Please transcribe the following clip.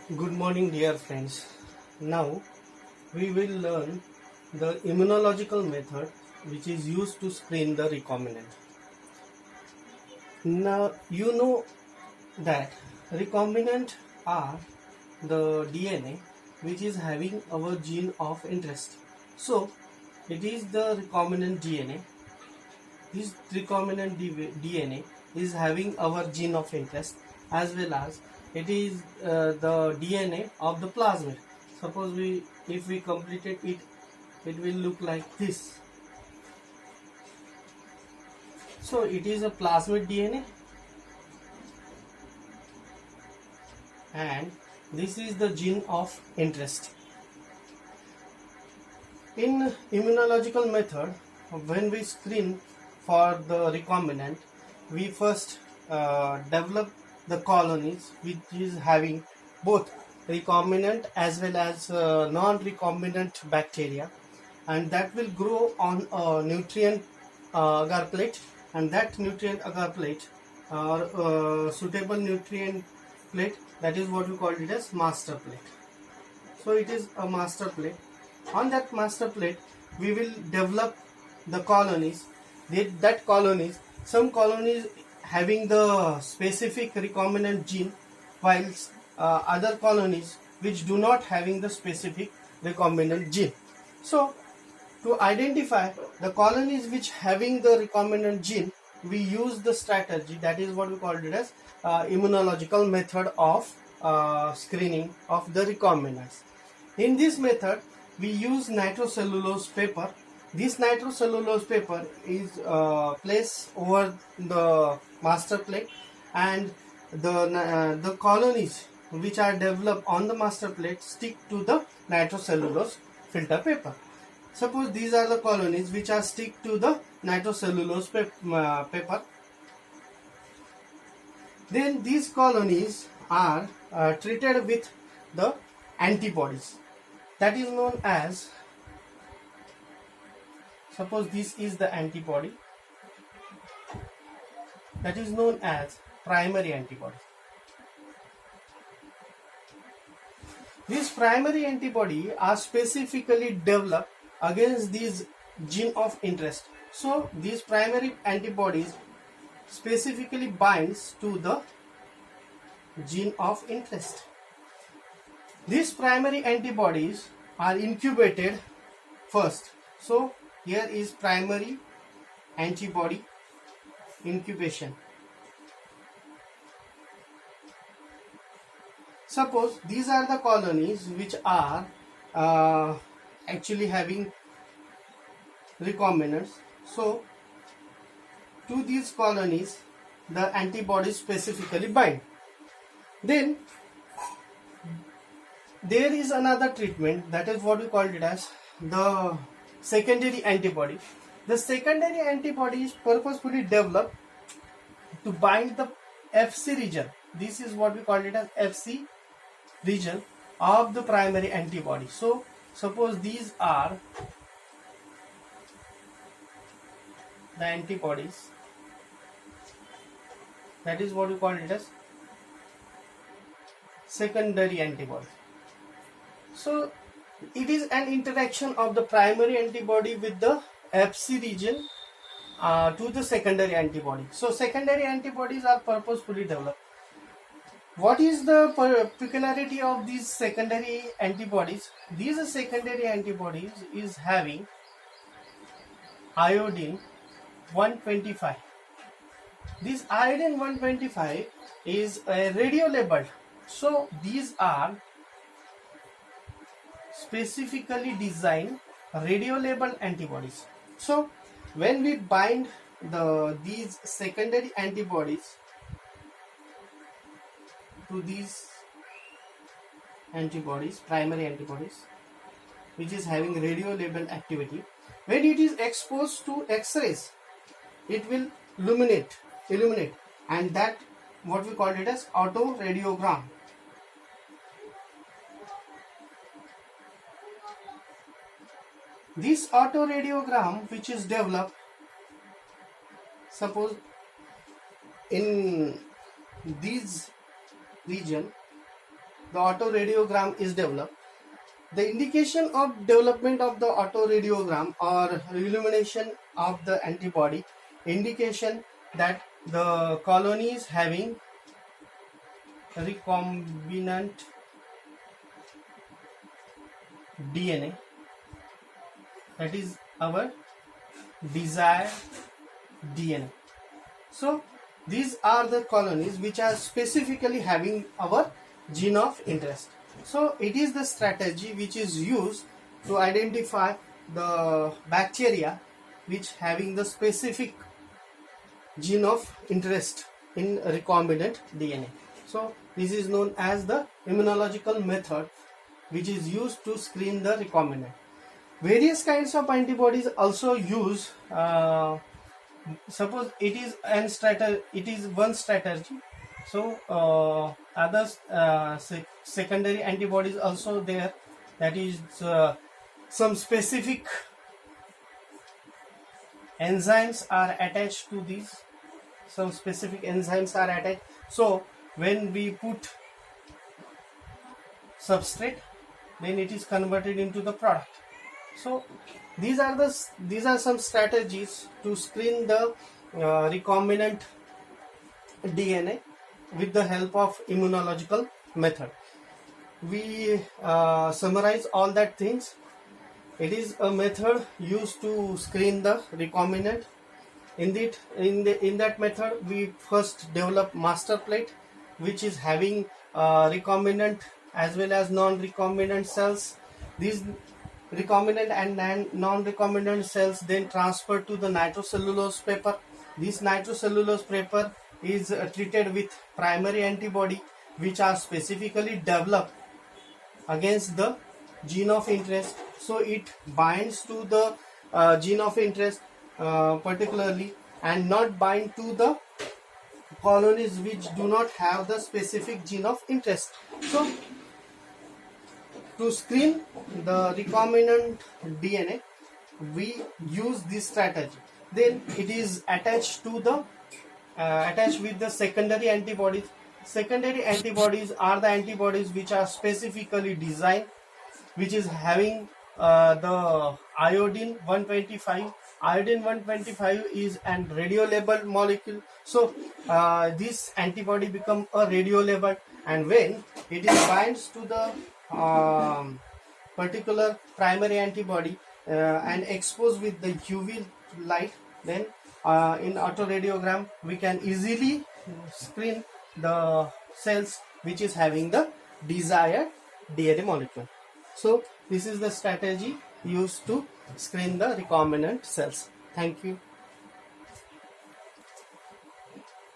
Good morning, dear friends. Now we will learn the immunological method which is used to screen the recombinant. Now you know that recombinant are the DNA which is having our gene of interest. So it is the recombinant DNA. This recombinant DNA is having our gene of interest, as well as it is the DNA of the plasmid. Suppose if we completed it, it will look like this. So it is a plasmid DNA, and this is the gene of interest. In immunological method, when we screen for the recombinant, we first develop the colonies which is having both recombinant as well as non-recombinant bacteria, and that will grow on a nutrient agar plate, and that nutrient agar plate or suitable nutrient plate, that is what we call it as master plate. So it is a master plate. On that master plate we will develop the colonies. That colonies, some colonies having the specific recombinant gene, whilst other colonies which do not having the specific recombinant gene. So to identify the colonies which having the recombinant gene, we use the strategy, that is what we call it as immunological method of screening of the recombinants. In this method we use nitrocellulose paper. This nitrocellulose paper is placed over the master plate, and the colonies which are developed on the master plate stick to the nitrocellulose filter paper. Suppose these are the colonies which are stick to the nitrocellulose paper. Then these colonies are treated with the antibodies, that is known as, suppose this is the antibody, that is known as primary antibody. These primary antibody are specifically developed against these gene of interest. So these primary antibodies specifically binds to the gene of interest. These primary antibodies are incubated first. So here is primary antibody incubation. Suppose these are the colonies which are actually having recombinants. So to these colonies the antibodies specifically bind. Then there is another treatment, that is what we call it as the secondary antibody. The secondary antibody is purposefully developed to bind the Fc region. This is what we call it as Fc region of the primary antibody. So suppose these are the antibodies, that is what we call it as secondary antibody. So it is an interaction of the primary antibody with the Fc region to the secondary antibody. So secondary antibodies are purposefully developed. What is the peculiarity of these secondary antibodies? These secondary antibodies is having iodine 125. This iodine 125 is radio labeled. So these are specifically designed radio labeled antibodies. So when we bind these secondary antibodies to these antibodies, primary antibodies, which is having radio labeled activity, when it is exposed to X-rays, it will illuminate, and that what we call it as autoradiogram. This autoradiogram which is developed, suppose in these region, the autoradiogram is developed. The indication of development of the autoradiogram or illumination of the antibody indication that the colony is having recombinant DNA, that is our desired DNA. So these are the colonies which are specifically having our gene of interest. So it is the strategy which is used to identify the bacteria which having the specific gene of interest in recombinant DNA. So this is known as the immunological method which is used to screen the recombinant. Various kinds of antibodies also use, suppose it is one strategy, so others secondary antibodies also there, that is some specific enzymes are attached to these, some specific enzymes are attached, so when we put substrate then it is converted into the product. So these are some strategies to screen the recombinant DNA with the help of immunological method. We summarize all that things. It is a method used to screen the recombinant. In that method, we first develop master plate, which is having recombinant as well as non-recombinant cells. These recombinant and non-recombinant cells then transferred to the nitrocellulose paper. This nitrocellulose paper is treated with primary antibody which are specifically developed against the gene of interest. So it binds to the gene of interest particularly, and not bind to the colonies which do not have the specific gene of interest. So to screen the recombinant DNA, we use this strategy. Then it is attached to the attached with the secondary antibodies. Secondary antibodies are the antibodies which are specifically designed, which is having the iodine 125. Iodine 125 is an radio-labeled molecule. So this antibody become a radio-labeled, and when it is binds to the particular primary antibody and exposed with the UV light, then in autoradiogram we can easily screen the cells which is having the desired DNA molecule. So this is the strategy used to screen the recombinant cells. Thank you.